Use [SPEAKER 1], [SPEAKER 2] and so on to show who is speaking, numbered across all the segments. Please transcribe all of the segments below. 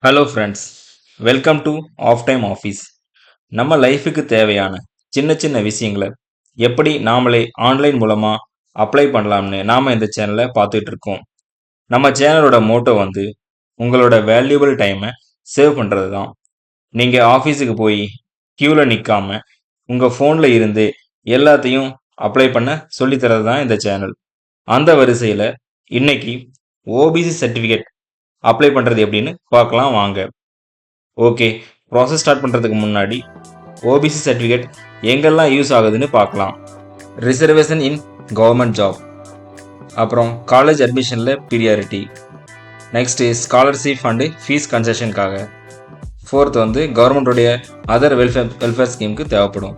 [SPEAKER 1] Hello friends, welcome to off time office. நம்ம லைஃபுக்கு தேவையான சின்ன சின்ன விஷயங்களை எப்படி நாமளே ஆன்லைன் மூலமாக அப்ளை பண்ணலாம்னு நாம் இந்த சேனலில் பார்த்துட்டு இருக்கோம். நம்ம சேனலோட மோட்டோ வந்து உங்களோட வேல்யூபிள் டைமை சேவ் பண்ணுறது தான். நீங்கள் ஆஃபீஸுக்கு போய் க்யூவில் நிற்காம உங்கள் ஃபோனில் இருந்து எல்லாத்தையும் அப்ளை பண்ண சொல்லித்தரது தான் இந்த சேனல். அந்த வரிசையில் இன்னைக்கு ஓபிசி சர்டிஃபிகேட் அப்ளை பண்ணுறது எப்படின்னு பார்க்கலாம் வாங்க. ஓகே, ப்ராசஸ் ஸ்டார்ட் பண்ணுறதுக்கு முன்னாடி ஓபிசி சர்டிஃபிகேட் எங்கெல்லாம் யூஸ் ஆகுதுன்னு பார்க்கலாம். ரிசர்வேஷன் இன் கவர்மெண்ட் ஜாப், அப்புறம் காலேஜ் அட்மிஷனில் priority, next scholarship and fees கன்செஷனுக்காக, ஃபோர்த் வந்து கவர்மெண்ட்டுடைய அதர் வெல்ஃபேர் ஸ்கீமுக்கு தேவைப்படும்.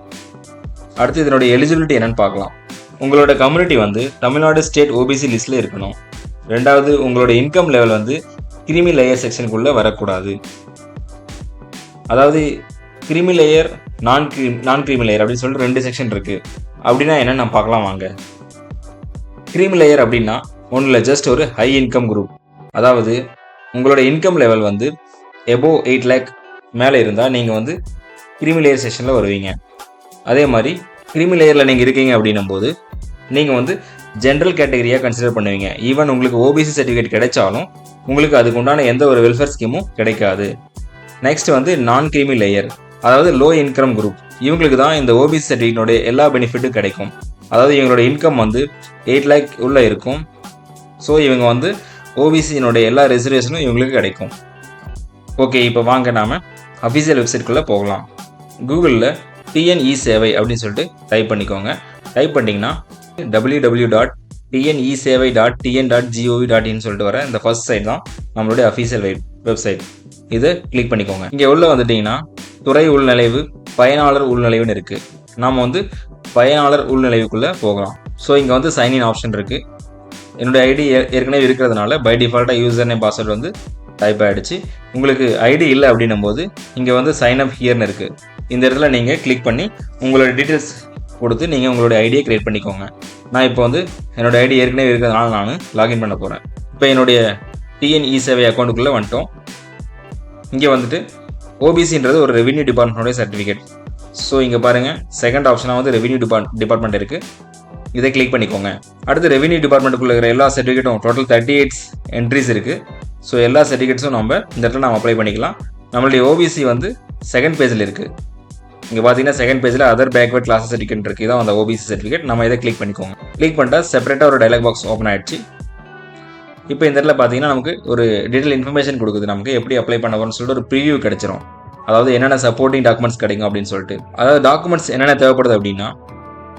[SPEAKER 1] அடுத்து இதனுடைய எலிஜிபிலிட்டி என்னன்னு பார்க்கலாம். உங்களோட கம்யூனிட்டி வந்து தமிழ்நாடு ஸ்டேட் ஓபிசி லிஸ்ட்டில் இருக்கணும். ரெண்டாவது, உங்களோட இன்கம் லெவல் வந்து கிரிமி லேயர் செக்ஷனுக்குள்ளே வரக்கூடாது. அதாவது கிரிமி லேயர், நான் கிரிமி லேயர் அப்படின்னு சொல்லிட்டு 2 செக்ஷன் இருக்குது. அப்படின்னா என்னன்னு நான் பார்க்கலாம் வாங்க. கிரிமி லேயர் அப்படின்னா ஒன்றும் இல்லை, ஜஸ்ட் ஒரு ஹை இன்கம் குரூப். அதாவது உங்களோட இன்கம் லெவல் வந்து எபோவ் 8 lakh மேலே இருந்தால் நீங்கள் வந்து கிரிமி லேயர் செக்ஷனில் வருவீங்க. அதே மாதிரி கிரிமி லேயரில் நீங்கள் இருக்கீங்க அப்படின்னும் போது நீங்கள் வந்து ஜென்ரல் கேட்டகரியாக கன்சிடர் பண்ணுவீங்க. ஈவன் உங்களுக்கு ஓபிசி சர்டிஃபிகேட் கிடைச்சாலும் உங்களுக்கு அதுக்கு உண்டான எந்த ஒரு வெல்ஃபேர் ஸ்கீமும் கிடைக்காது. நெக்ஸ்ட் வந்து நான் கிரிமி லேயர், அதாவது லோ இன்கம் குரூப். இவங்களுக்கு தான் இந்த ஓபிசி சர்டிஃபிகேட்டோடைய எல்லா பெனிஃபிட்டும் கிடைக்கும். அதாவது இவங்களோட இன்கம் வந்து 8 lakh உள்ள இருக்கும். ஸோ இவங்க வந்து ஓபிசியினுடைய எல்லா ரிசர்வேஷனும் இவங்களுக்கு கிடைக்கும். ஓகே, இப்போ வாங்க நாம் அஃபிஷியல் வெப்சைட்குள்ளே போகலாம். கூகுளில் டிஎன்இ சேவை அப்படின்னு சொல்லிட்டு டைப் பண்ணிக்கோங்க. டைப் பண்ணிங்கன்னா www.tnesevai.tn.gov.in சொல்லிட்டு வர இந்த ஃபர்ஸ்ட் சைட் தான் நம்மளுடைய அஃபீஷியல் வெப்சைட். இதை கிளிக் பண்ணிக்கோங்க. இங்கே உள்ள வந்துட்டிங்கன்னா துறை உள்நுழைவு, பயனாளர் உள்நுழைவுன்னு இருக்குது. நாம் வந்து பயனாளர் உள்நுழைவுக்குள்ளே போகலாம். ஸோ இங்கே வந்து சைன்இன் ஆப்ஷன் இருக்குது. என்னுடைய ஐடி ஏற்கனவே இருக்கிறதுனால பை டிஃபால்ட்டாக யூசர் நேம் பாஸ்வேர்டு வந்து டைப் ஆகிடுச்சு. உங்களுக்கு ஐடி இல்லை அப்படின்னும் போது இங்கே வந்து சைன் அப் ஹியர்னு இருக்குது. இந்த இடத்துல நீங்கள் கிளிக் பண்ணி உங்களோட டீட்டெயில்ஸ் கொடுத்து நீங்கள் உங்களுடைய ஐடியை க்ரியேட் பண்ணிக்கோங்க. நான் இப்போ வந்து என்னோடய ஐடி ஏற்கனவே இருக்கிறதுனால நான் லாகின் பண்ண போகிறேன். இப்போ என்னுடைய டிஎன்இ சேவை அக்கௌண்ட்டுக்குள்ளே வந்துட்டோம். இங்கே வந்துட்டு ஓபிசின்றது ஒரு ரெவென்யூ டிபார்ட்மெண்ட்டோடைய சர்டிஃபிகேட். ஸோ இங்கே பாருங்கள், செகண்ட் ஆப்ஷனாக வந்து ரெவென்யூ டிபார்ட்மெண்ட் இருக்குது. இதை கிளிக் பண்ணிக்கோங்க. அடுத்து ரெவென்யூ டிபார்ட்மெண்ட்டுக்குள்ள இருக்கிற எல்லா சர்டிஃபிகேட்டும் டோட்டல் 38 என்ட்ரிஸ் இருக்குது. ஸோ எல்லா சர்டிஃபிகேட்ஸும் நம்ம இந்த இடத்துல நம்ம அப்ளை பண்ணிக்கலாம். நம்மளுடைய ஓபிசி வந்து செகண்ட் பேஜில் இருக்குது. இங்கே பார்த்தீங்கன்னா செகண்ட் பேஜில் அதர் பேக்வர்ட் கிளாஸ் சர்டிஃபிகேட் இருக்குது. இதான் அந்த ஓபிசி சர்டிஃபிகேட். நம்ம இதை கிளிக் பண்ணிக்கோங்க. கிளிக் பண்ணிட்டா செப்பரேட்டாக ஒரு டைலாக் பாக்ஸ் ஓப்பன் ஆகிடுச்சு. இப்போ இந்த இடத்துல பார்த்தீங்கன்னா நமக்கு ஒரு டீட்டெயில் இன்ஃபர்மேஷன் கொடுக்குது. நமக்கு எப்படி அப்ளை பண்ண போகிறோம்னு சொல்லிட்டு ஒரு ப்ரிவியூ கிடச்சிரும். அதாவது என்னென்ன சப்போர்ட்டிங் டாக்குமெண்ட்ஸ் கிடைக்கும் அப்படின்னு சொல்லிட்டு. அதாவது டாக்குமெண்ட்ஸ் என்னென்ன தேவைப்படுது அப்படின்னா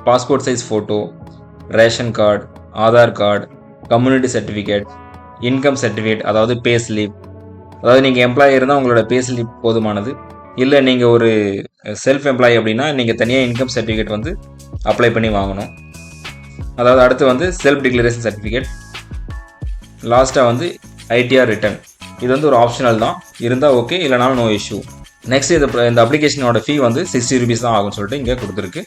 [SPEAKER 1] passport size photo, ration card, Aadhaar card, community certificate, income certificate, அதாவது பே ஸ்லிப். அதாவது நீங்கள் எம்ப்ளாயி இருந்தால் உங்களோட பே ஸ்லிப் போதுமானது. இல்லை நீங்கள் ஒரு செல்ஃப் எம்ப்ளாயி அப்படின்னா நீங்கள் தனியாக இன்கம் சர்டிஃபிகேட் வந்து அப்ளை பண்ணி வாங்கணும். அதாவது அடுத்து வந்து செல்ஃப் டிக்ளரேஷன் சர்டிஃபிகேட், லாஸ்ட்டாக வந்து ஐடிஆர் ரிட்டர்ன். இது வந்து ஒரு ஆப்ஷனல் தான், இருந்தால் ஓகே, இல்லைனாலும் நோ இஷ்யூ. நெக்ஸ்ட் இந்த அப்ளிகேஷனோட ஃபீ வந்து 60 rupees தான் ஆகும்னு சொல்லிட்டு இங்கே கொடுத்துருக்கு.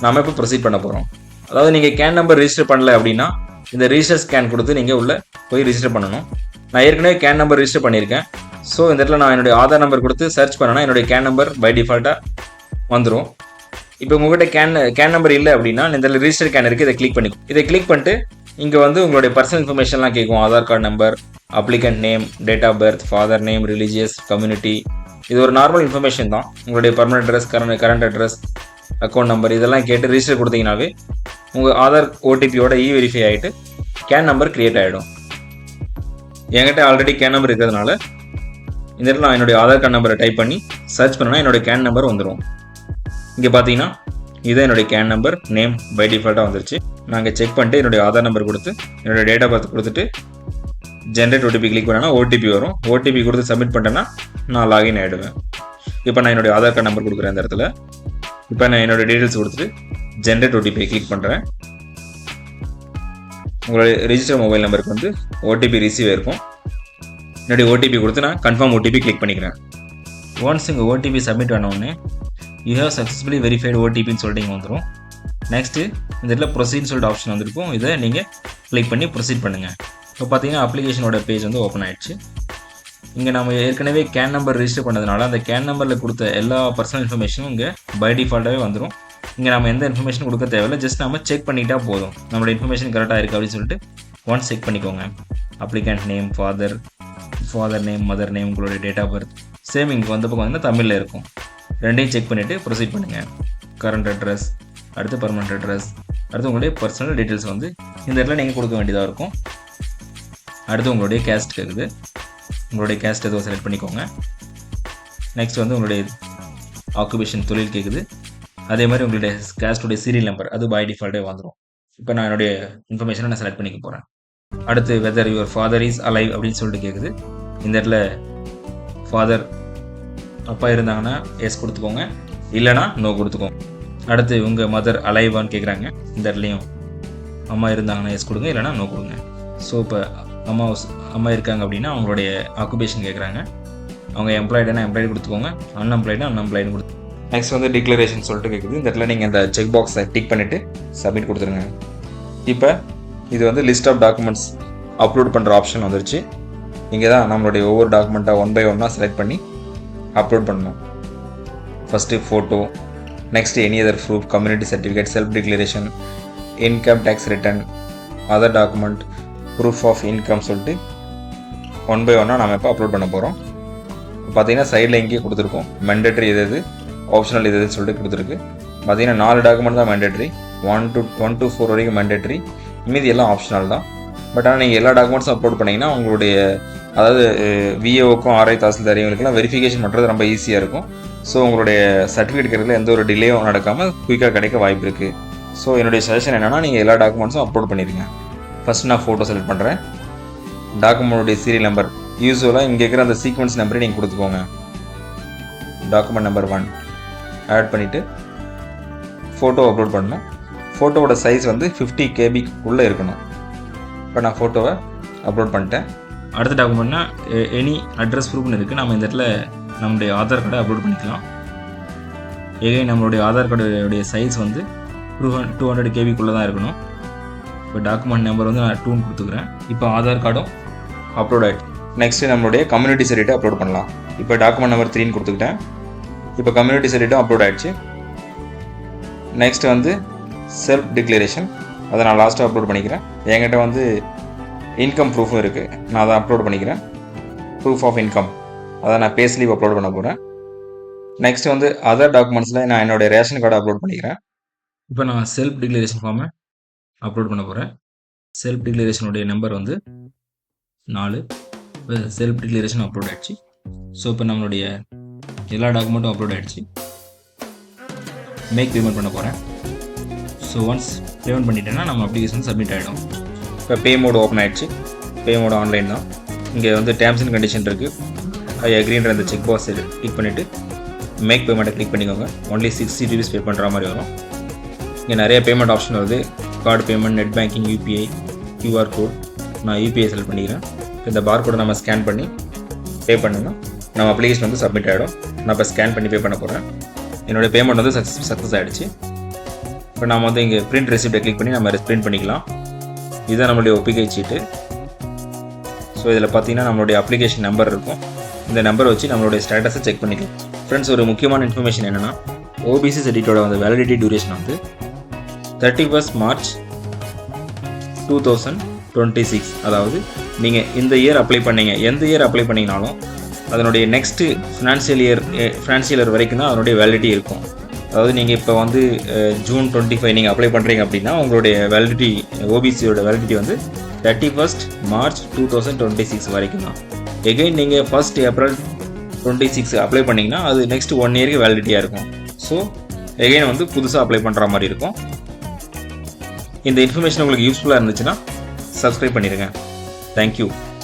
[SPEAKER 1] நாம் இப்போ ப்ரொசீட் பண்ண போகிறோம். அதாவது நீங்கள் கேன் நம்பர் ரிஜிஸ்டர் பண்ணல அப்படின்னா இந்த ரிஜிஸ்டர் ஸ்கேன் கொடுத்து நீங்கள் உள்ளே போய் ரிஜிஸ்டர் பண்ணணும். நான் ஏற்கனவே கேன் நம்பர் ரிஜிஸ்டர் பண்ணியிருக்கேன். ஸோ இந்த இடத்துல நான் என்னுடைய ஆதார் நம்பர் கொடுத்து சர்ச் பண்ணேன்னா என்னுடைய கேன் நம்பர் பை டிஃபால்ட்டாக வந்துடும். இப்போ உங்கள்கிட்ட கேன் நம்பர் இல்லை அப்படின்னா இந்த ரிஜிஸ்டர் கேன் இருக்குது. இதை கிளிக் பண்ணிட்டு இங்கே வந்து உங்களுடைய பர்சனல் இன்ஃபர்மேஷன்லாம் கேட்கும். Aadhaar card number, applicant name, date of birth, father name, religious, community. இது ஒரு நார்மல் இன்ஃபர்மேஷன் தான். உங்களுடைய permanent address, current address, account number இதெல்லாம் கேட்டு ரிஜிஸ்டர் கொடுத்தீங்கன்னாவே உங்கள் ஆதார் ஓடிபியோட வெரிஃபை ஆகிட்டு கேன் நம்பர் க்ரியேட் ஆகிடும். என்கிட்ட ஆல்ரெடி கேன் நம்பர் இருக்கிறதுனால இந்த இடத்துல நான் என்னுடைய ஆதார் கார்டு நம்பரை டைப் பண்ணி சர்ச் பண்ணேன்னா என்னுடைய கேன் நம்பர் வந்துடும். இங்கே பார்த்தீங்கன்னா இதுதான் என்னுடைய கேன் நம்பர், நேம் பை டிஃபால்ட்டாக வந்துருச்சு. நாங்கள் செக் பண்ணிட்டு என்னுடைய ஆதார் நம்பர் கொடுத்து என்னுடைய டேட் ஆஃப் பர்த் கொடுத்துட்டு ஜென்ரேட் ஓடிபி கிளிக் பண்ணேன்னா ஓடிபி வரும். ஓடிபி கொடுத்து சப்மிட் பண்ணிட்டேன்னா நான் லாகின் ஆகிடுவேன். இப்போ நான் என்னுடைய ஆதார் கார்டு நம்பர் கொடுக்குறேன் இந்த இடத்துல. இப்போ நான் என்னோடய டீட்டெயில்ஸ் கொடுத்துட்டு ஜென்ரேட் ஓடிபி கிளிக் பண்ணுறேன். உங்களுடைய ரிஜிஸ்டர் மொபைல் நம்பருக்கு வந்து ஓடிபி ரிசீவ் ஆயிருக்கும். என்னுடைய ஓடிபி கொடுத்து நான் கன்ஃபார்ம் ஓடிபி கிளிக் பண்ணிக்கிறேன். ஒன்ஸ் உங்கள் ஓடிபி சப்மிட் ஆனவுடனே யூ ஹேவ் சக்ஸஸ்ஃபுல்லி வெரிஃபைடு ஓடிபின்னு சொல்லிட்டு இங்கே வந்துடும். நெக்ஸ்ட்டு இந்த இடத்துல ப்ரொசீட்னு சொல்லிட்டு ஆப்ஷன் வந்துருக்கும். இதை நீங்கள் கிளிக் பண்ணி ப்ரொசீட் பண்ணுங்கள். இப்போ பார்த்தீங்கன்னா அப்ளிகேஷனோட பேஜ் வந்து ஓப்பன் ஆகிடுச்சு. இங்கே நம்ம ஏற்கனவே கேன் நம்பர் ரெஜிஸ்டர் பண்ணதுனால அந்த கேன் நம்பரில் கொடுத்த எல்லா பர்சனல் இன்ஃபர்மேஷனும் இங்கே பை டிஃபால்ட்டாகவே வந்துடும். இங்கே நம்ம எந்த இன்ஃபர்மேஷன் கொடுக்க தேவையில்லை, ஜஸ்ட் நம்ம செக் பண்ணிட்டா போதும் நம்மளோட இன்ஃபர்மேஷன் கரெக்டாக இருக்குது அப்படின்னு சொல்லிட்டு ஒன்ஸ் செக் பண்ணிக்கோங்க. Applicant name, father name, mother name, உங்களுடைய டேட் ஆஃப் பர்த் சேம் இங்கே வந்த பக்கம் வந்து தமிழில் இருக்கும். ரெண்டையும் செக் பண்ணிவிட்டு ப்ரொசீட் பண்ணுங்கள். கரண்ட் அட்ரஸ், அடுத்து பர்மனெண்ட் அட்ரஸ், அடுத்து உங்களுடைய பர்சனல் டீட்டெயில்ஸ் வந்து இந்த இடத்துல நீங்கள் கொடுக்க வேண்டியதாக இருக்கும். அடுத்து உங்களுடைய கேஸ்ட் கேட்குது, உங்களுடைய கேஸ்ட் எதுவும் செலக்ட் பண்ணிக்கோங்க. நெக்ஸ்ட் வந்து உங்களுடைய ஆக்குபேஷன் தொழில் கேட்குது. அதே மாதிரி உங்களுடைய கேஸ்ட்டுடைய சீரியல் நம்பர் அது பை டிஃபால்ட்டே வந்துடும். இப்போ நான் என்னுடைய இன்ஃபர்மேஷனை நான் செலக்ட் பண்ணிக்க போகிறேன். அடுத்து weather your father is alive அப்படின்னு சொல்லிட்டு கேட்குது. இந்த இடத்துல ஃபாதர் அப்பா இருந்தாங்கன்னா எஸ் கொடுத்துக்கோங்க, இல்லைனா நோ கொடுத்துக்கோங்க. அடுத்து உங்கள் மதர் அலைவான்னு கேட்குறாங்க. இந்த இடத்துலையும் அம்மா இருந்தாங்கன்னா எஸ் கொடுங்க, இல்லைனா நோ கொடுங்க. ஸோ இப்போ அம்மா இருக்காங்க அப்படின்னா அவங்களுடைய ஆக்குபேஷன் கேட்குறாங்க. அவங்க எம்ப்ளாய்டுனா எம்ப்ளாய்டு கொடுத்துக்கோங்க, அன்எம்ப்ளாய்டுனா அன்எம்ப்ளாய்டு கொடுத்து. நெக்ஸ்ட் வந்து டிக்ளரேஷன் சொல்லிட்டு கேட்குது. இந்த இடத்துல நீங்கள் இந்த செக் பாக்ஸை டிக் பண்ணிவிட்டு சப்மிட் கொடுத்துருங்க. இப்போ இது வந்து லிஸ்ட் ஆஃப் டாக்குமெண்ட்ஸ் அப்லோட் பண்ணுற ஆப்ஷன் வந்துருச்சு. இங்கே தான் நம்மளுடைய ஒவ்வொரு டாக்குமெண்ட்டாக 1 by 1 செலக்ட் பண்ணி அப்லோட் பண்ணணும். First photo, next any other proof, community certificate, self declaration, income tax return, other document, proof of income சொல்லிட்டு 1 by 1 நம்ம இப்போ அப்லோட் பண்ண போகிறோம். பார்த்தீங்கன்னா சைடில் இங்கேயே கொடுத்துருக்கோம் மெண்டேட்ரி எது ஆப்ஷனல் எதுன்னு சொல்லிட்டு கொடுத்துருக்கு. பார்த்தீங்கன்னா 4 டாக்குமெண்ட் தான் மெண்டேட்ரி, 1 to 4 வரைக்கும் மெண்டேட்ரி, மீதி எல்லாம் ஆப்ஷனல் தான். பட் ஆனால் நீங்கள் எல்லா டாக்குமெண்ட்ஸும் அப்லோட் பண்ணிங்கன்னா உங்களுடைய அதாவது விஏஓக்கும் ஆர்ஐ தாசில்தார் இவங்களுக்குலாம் வெரிஃபிகேஷன் பண்ணுறது ரொம்ப ஈஸியாக இருக்கும். ஸோ உங்களுடைய சர்டிஃபிகேட் கிடைக்கிறதுல எந்த ஒரு டிலேயும் நடக்காமல் குயிக்காக கிடைக்க வாய்ப்பு இருக்குது. ஸோ என்னுடைய சஜஷன் என்னென்னா நீங்கள் எல்லா டாக்குமெண்ட்ஸும் அப்லோட் பண்ணிடுங்க. ஃபஸ்ட் நான் ஃபோட்டோ செலக்ட் பண்ணுறேன். டாக்குமெண்ட்டுடைய சீரியல் நம்பர் யூஸ்வலாக இங்கே இருக்கிற அந்த சீக்வன்ஸ் நம்பரை நீங்கள் கொடுத்துக்கோங்க. டாக்குமெண்ட் நம்பர் 1 ஆட் பண்ணிவிட்டு ஃபோட்டோ அப்லோட் பண்ணணும். ஃபோட்டோவோட சைஸ் வந்து 50 KB உள்ளே இருக்கணும். இப்போ நான் ஃபோட்டோவை அப்லோட் பண்ணிட்டேன். அடுத்த டாக்குமெண்ட்னா எனி அட்ரஸ் ப்ரூஃப்னு இருக்குது. நம்ம இந்த இடத்துல நம்மளுடைய ஆதார் கார்டை அப்லோட் பண்ணிக்கலாம். எகைன் நம்மளுடைய ஆதார் கார்டுடைய சைஸ் வந்து 200 KB தான் இருக்கணும். இப்போ டாக்குமெண்ட் நம்பர் வந்து நான் 2 கொடுத்துக்கிறேன். இப்போ ஆதார் கார்டும் அப்லோட் ஆகிடுச்சு. நெக்ஸ்ட்டு நம்மளுடைய கம்யூனிட்டி சர்டிஃபிகேட்டை அப்லோட் பண்ணலாம். இப்போ டாக்குமெண்ட் நம்பர் 3 கொடுத்துக்கிட்டேன். இப்போ கம்யூனிட்டி சர்டிஃபிகேட்டும் அப்லோட் ஆகிடுச்சு. நெக்ஸ்ட் வந்து செல்ஃப் டிக்ளரேஷன், அதை நான் லாஸ்ட்டாக அப்லோட் பண்ணிக்கிறேன். என்கிட்ட வந்து இன்கம் ப்ரூஃபும் இருக்குது, நான் அதை அப்லோட் பண்ணிக்கிறேன். ப்ரூஃப் ஆஃப் இன்கம் அதை நான் பே ஸ்லிப் அப்லோட் பண்ண போகிறேன். நெக்ஸ்ட் வந்து அதர் டாக்குமெண்ட்ஸில் நான் என்னோடய ரேஷன் கார்டை அப்லோட் பண்ணிக்கிறேன். இப்போ நான் செல்ஃப் டிக்ளரேஷன் ஃபார்மை அப்லோட் பண்ண போகிறேன். செல்ஃப் டிக்ளரேஷனுடைய நம்பர் வந்து 4. செல்ஃப் டிக்ளரேஷன் அப்லோட் ஆகிடுச்சு. ஸோ இப்போ நம்மளுடைய எல்லா டாக்குமெண்ட்டும் அப்லோட் ஆகிடுச்சு. மேக் பேமெண்ட் பண்ண போகிறேன். ஸோ ஒன்ஸ் பேமெண்ட் பண்ணிட்டேன்னா நம்ம அப்ளிகேஷன் சப்மிட் ஆகிடும். இப்போ பே மோடு ஓப்பன் ஆகிடுச்சு. பே மோடு ஆன்லைன் தான். இங்கே வந்து டேர்ம்ஸ் அண்ட் கண்டிஷன் இருக்குது. ஐ அக்ரின்ற அந்த செக் பாக்ஸ் கிளிக் பண்ணிவிட்டு மேக் பேமெண்ட்டை கிளிக் பண்ணிக்கோங்க. ஒன்லி 60 rupees பே பண்ணுற மாதிரி வரும். இங்கே நிறைய பேமெண்ட் ஆப்ஷன் வருது. Card payment, net banking, UPI, QR code. நான் யூபிஐ செலக்ட் பண்ணிக்கிறேன். இந்த பார் கோடை நம்ம ஸ்கேன் பண்ணி பே பண்ணணும். நம்ம அப்ளிகேஷன் வந்து சப்மிட் ஆகிடும். நான் இப்போ ஸ்கேன் பண்ணி பே பண்ண போகிறேன். என்னோடய பேமெண்ட் வந்து சக்ஸஸ் ஆகிடுச்சு. இப்போ நம்ம வந்து இங்கே பிரிண்ட் ரெசிப்டை கிளிக் பண்ணி நம்ம பிரிண்ட் பண்ணிக்கலாம். இதுதான் நம்மளுடைய ஒப்பிக்கை சீட்டு. ஸோ இதில் பார்த்தீங்கன்னா நம்மளுடைய அப்ளிகேஷன் நம்பர் இருக்கும். இந்த நம்பரை வச்சு நம்மளுடைய ஸ்டேட்டஸை செக் பண்ணிக்கலாம். ஃப்ரெண்ட்ஸ், ஒரு முக்கியமான இன்ஃபர்மேஷன் என்னென்னா, ஓபிசி சர்டிஃபிகேட்டோட வந்து வேலிடிட்டி டியூரேஷன் வந்து 31st March 2026. அதாவது நீங்கள் இந்த இயர் அப்ளை பண்ணீங்க, எந்த இயர் அப்ளை பண்ணிங்கனாலும் அதனுடைய நெக்ஸ்ட்டு ஃபினான்ஷியல் இயர் வரைக்கும் தான் அதனுடைய வேலிடிட்டி இருக்கும். அதாவது நீங்கள் இப்போ வந்து June 25 நீங்கள் அப்ளை பண்ணுறீங்க அப்படின்னா உங்களுடைய வேலிடிட்டி, ஓபிசியோட வேலிடிட்டி வந்து 31st March 2026 வரைக்கும் தான். எகைன் நீங்கள் 1st April 26 அப்ளை பண்ணிங்கன்னா அது நெக்ஸ்ட் 1 இயருக்கு வேலிடிட்டியாக இருக்கும். ஸோ எகைன் வந்து புதுசாக அப்ளை பண்ணுற மாதிரி இருக்கும். இந்த இன்ஃபர்மேஷன் உங்களுக்கு யூஸ்ஃபுல்லாக இருந்துச்சுன்னா சப்ஸ்கிரைப் பண்ணிடுங்க. தேங்க்யூ.